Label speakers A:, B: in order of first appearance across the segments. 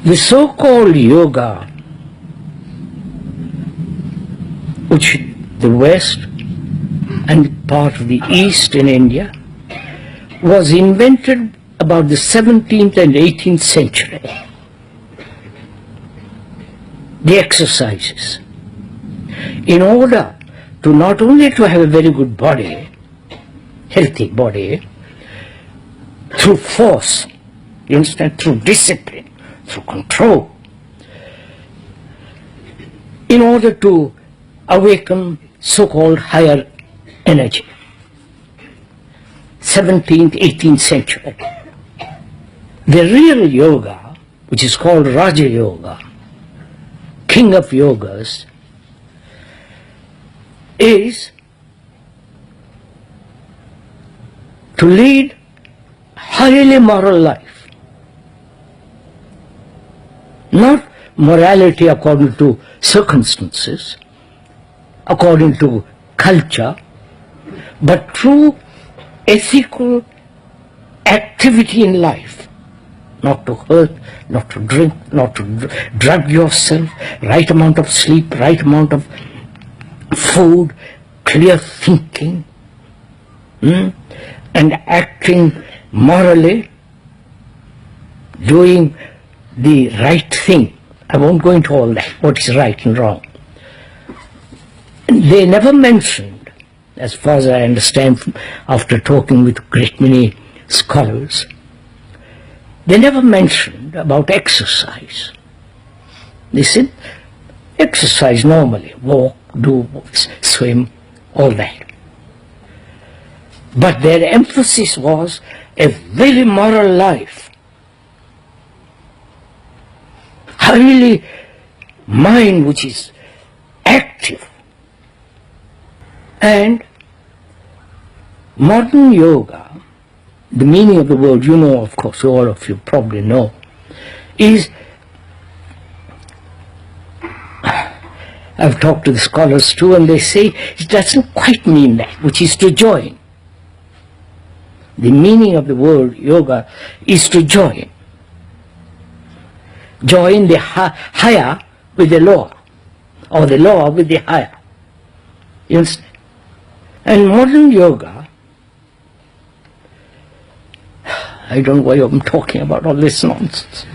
A: The so-called yoga, which the West and part of the East in India, was invented about the 17th and 18th century. The exercises, in order to not only to have a very good body, healthy body, through force, you understand, through discipline, through control, in order to awaken so-called higher energy. 17th, 18th century. The real yoga, which is called Raja Yoga, king of yogas, is to lead highly moral life. Not morality according to circumstances, according to culture, but true ethical activity in life. Not to hurt, not to drink, not to drug yourself, right amount of sleep, right amount of food, clear thinking, and acting morally, doing the right thing. I won't go into all that, what is right and wrong. And they never mentioned, as far as I understand after talking with a great many scholars, they never mentioned about exercise. They said, exercise normally, walk, do, swim, all that. But their emphasis was a very moral life. Highly mind which is active. And modern yoga, the meaning of the word, you know, of course, all of you probably know, is, I've talked to the scholars too, and they say it doesn't quite mean that, which is to join. The meaning of the word yoga is to join. Join the higher with the lower, or the lower with the higher. You understand? And modern yoga, I don't know why I'm talking about all this nonsense.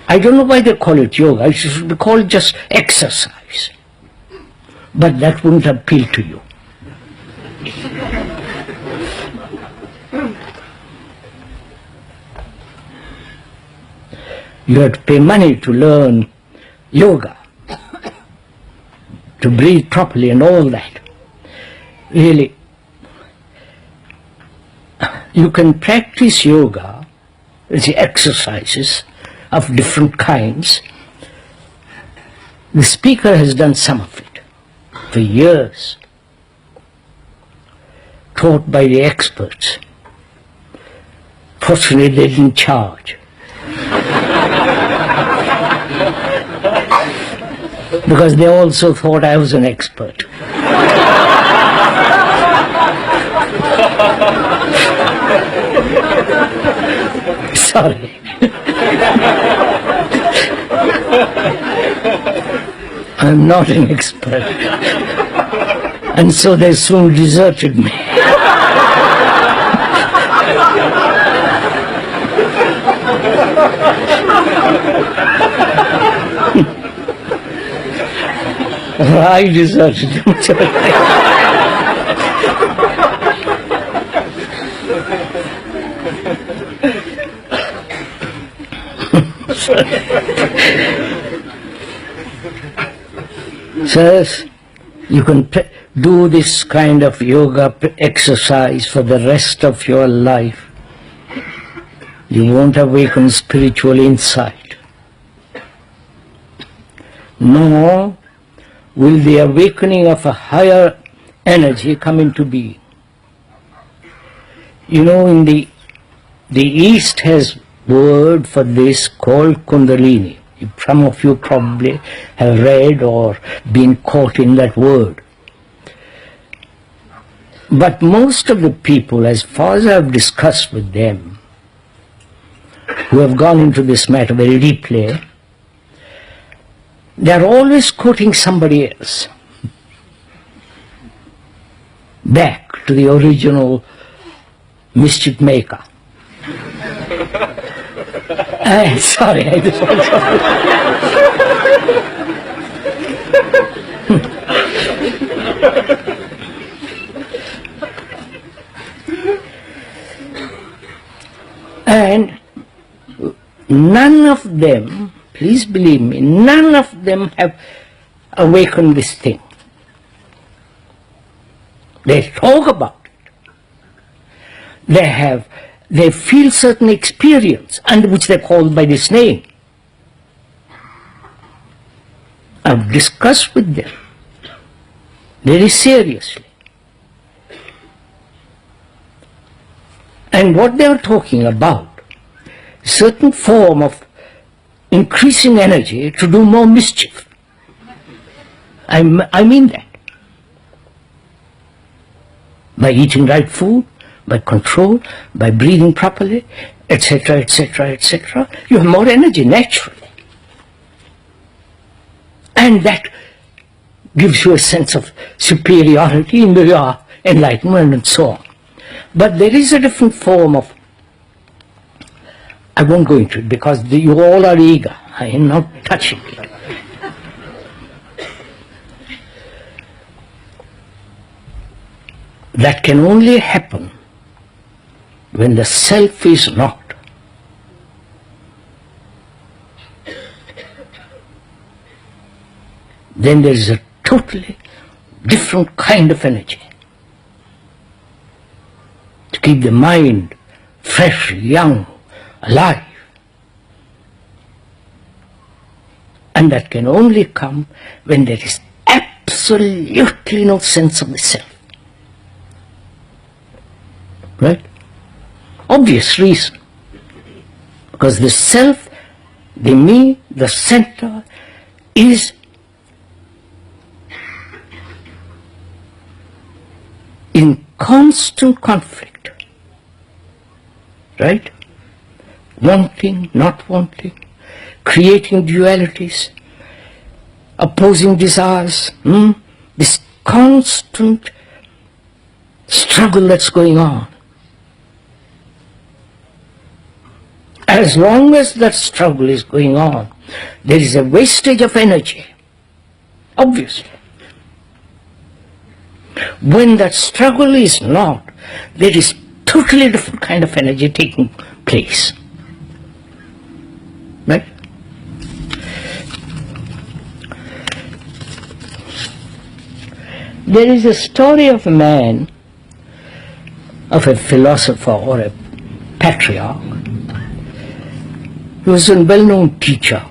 A: I don't know why they call it yoga. It should be called just exercise. But that wouldn't appeal to you. You have to pay money to learn yoga, to breathe properly and all that. Really, you can practice yoga, the exercises of different kinds. The speaker has done some of it for years, taught by the experts. Fortunately, they didn't charge. Because they also thought I was an expert. Sorry. I'm not an expert. And so they soon deserted me. I deserted them. So you can do this kind of yoga exercise for the rest of your life. You won't awaken spiritual insight. Nor will the awakening of a higher energy come into being. You know, in the East has word for this called Kundalini. Some of you probably have read or been caught in that word. But most of the people, as far as I've discussed with them, who have gone into this matter very deeply, they're always quoting somebody else back to the original mischief maker. Sorry, I just want And none of them, please believe me, none of them have awakened this thing. They talk about it. They feel certain experience, and which they call by this name. I've discussed with them very seriously. And what they are talking about, certain form of increasing energy to do more mischief. I mean that. By eating right food, by control, by breathing properly, etc., etc., etc., you have more energy naturally. And that gives you a sense of superiority in your enlightenment and so on. But there is a different form of, I won't go into it because you all are eager. I am not touching it. That can only happen when the self is not. Then there is a totally different kind of energy to keep the mind fresh, young, alive. And that can only come when there is absolutely no sense of the self. Right? Obvious reason. Because the self, the me, the center is in constant conflict. Right? Wanting, not wanting, creating dualities, opposing desires, this constant struggle that's going on. As long as that struggle is going on, there is a wastage of energy, obviously. When that struggle is not, there is totally different kind of energy taking place. Right? There is a story of a man, of a philosopher or a patriarch. He was a well-known teacher.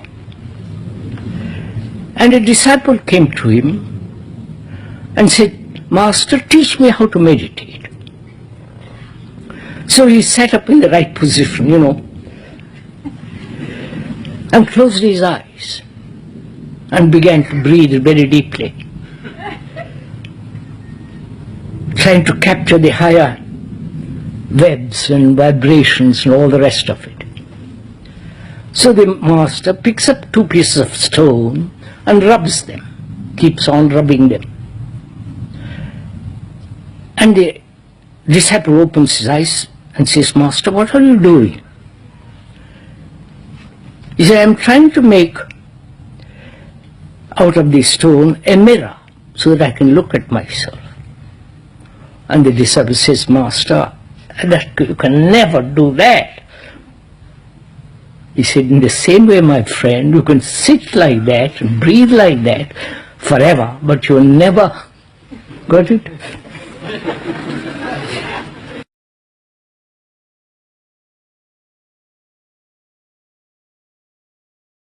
A: And a disciple came to him and said, "Master, teach me how to meditate." So he sat up in the right position, and closed his eyes and began to breathe very deeply, trying to capture the higher webs and vibrations and all the rest of it. So the master picks up 2 pieces of stone and rubs them, keeps on rubbing them. And the disciple opens his eyes and says, "Master, what are you doing?" He said, "I'm trying to make out of the stone a mirror so that I can look at myself." And the disciple says, "Master, you can never do that." He said, "In the same way, my friend, you can sit like that and breathe like that forever, but you'll never," got it?